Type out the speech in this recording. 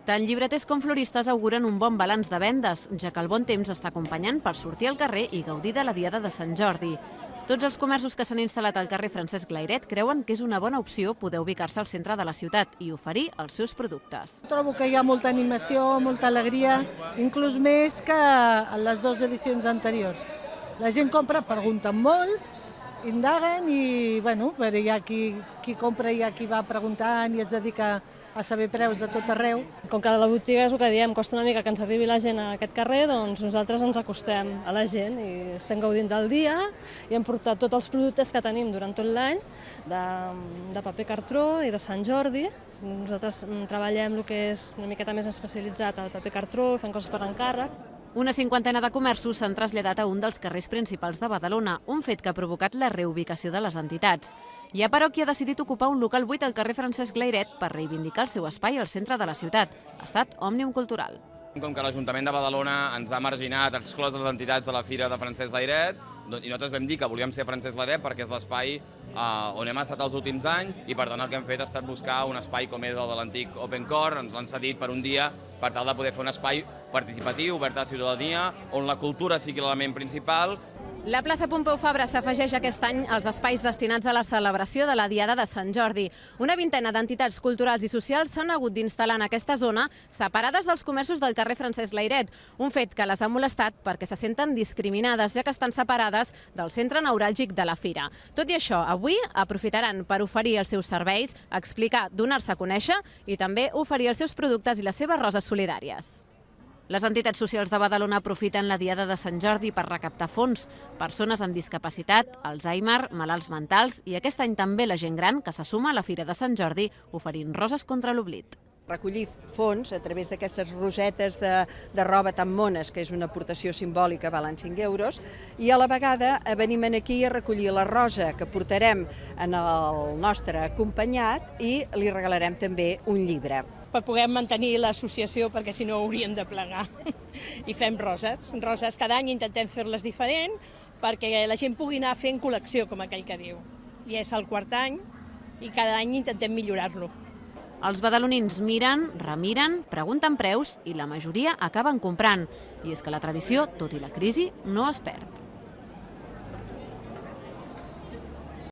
Tant llibreters com floristes auguren un bon balanç de vendes, ja que el bon temps està acompanyant per sortir al carrer i gaudir de la Diada de Sant Jordi. Tots els comerços que s'han instal·lat al carrer Francesc Layret creuen que és una bona opció poder ubicar-se al centre de la ciutat i oferir els seus productes. Trobo que hi ha molta animació, molta alegria, inclús més que en les dues edicions anteriors. La gent compra, pregunten molt, indaguen i bueno, hi ha qui compra i hi ha qui va preguntant i es dedica a saber preus de tot arreu. Com que la botiga és el que diem, costa una mica que ens arribi la gent a aquest carrer, doncs nosaltres ens acostem a la gent i estem gaudint del dia i hem portat tots els productes que tenim durant tot l'any, de paper cartró i de Sant Jordi. Nosaltres treballem el que és una miqueta més especialitzat al paper cartró, fem coses per encàrrec. Una cinquantena de comerços s'han traslladat a un dels carrers principals de Badalona, un fet que ha provocat la reubicació de les entitats. Hi ha però qui ha decidit ocupar un local buit al carrer Francesc Layret per reivindicar el seu espai al centre de la ciutat. Ha estat Òmnium Cultural. Com que l'Ajuntament de Badalona ens ha marginat, ha exclòs les entitats de la Fira de Francesc Layret, i nosaltres vam dir que volíem ser Francesc Layret perquè és l'espai on hem estat els últims anys i per tant el que hem fet ha estat buscar un espai com és el de l'antic Open Core, ens l'han cedit per un dia per tal de poder fer un espai participatiu, obert a la ciutadania, on la cultura sigui l'element principal. La plaça Pompeu Fabra s'afegeix aquest any als espais destinats a la celebració de la Diada de Sant Jordi. Una vintena d'entitats culturals i socials s'han hagut d'instal·lar en aquesta zona, separades dels comerços del carrer Francesc Layret, un fet que les ha molestat perquè se senten discriminades, ja que estan separades del centre neuràlgic de la fira. Tot i això, avui aprofitaran per oferir els seus serveis, explicar, donar-se a conèixer i també oferir els seus productes i les seves roses solidàries. Les entitats socials de Badalona aprofiten la Diada de Sant Jordi per recaptar fons. Persones amb discapacitat, Alzheimer, malalts mentals i aquest any també la gent gran que se suma a la Fira de Sant Jordi oferint roses contra l'oblit. Recollir fons a través d'aquestes rosetes de roba tan mones, que és una aportació simbòlica, valen 5 euros, i a la vegada venim aquí a recollir la rosa que portarem en el nostre acompanyat i li regalarem també un llibre. Per poder mantenir l'associació, perquè si no haurien de plegar. I fem roses. Roses cada any intentem fer-les diferent perquè la gent pugui anar fent col·lecció, com aquell que diu. I és el quart any i cada any intentem millorar-lo. Els badalonins miren, remiren, pregunten preus i la majoria acaben comprant. I és que la tradició, tot i la crisi, no es perd.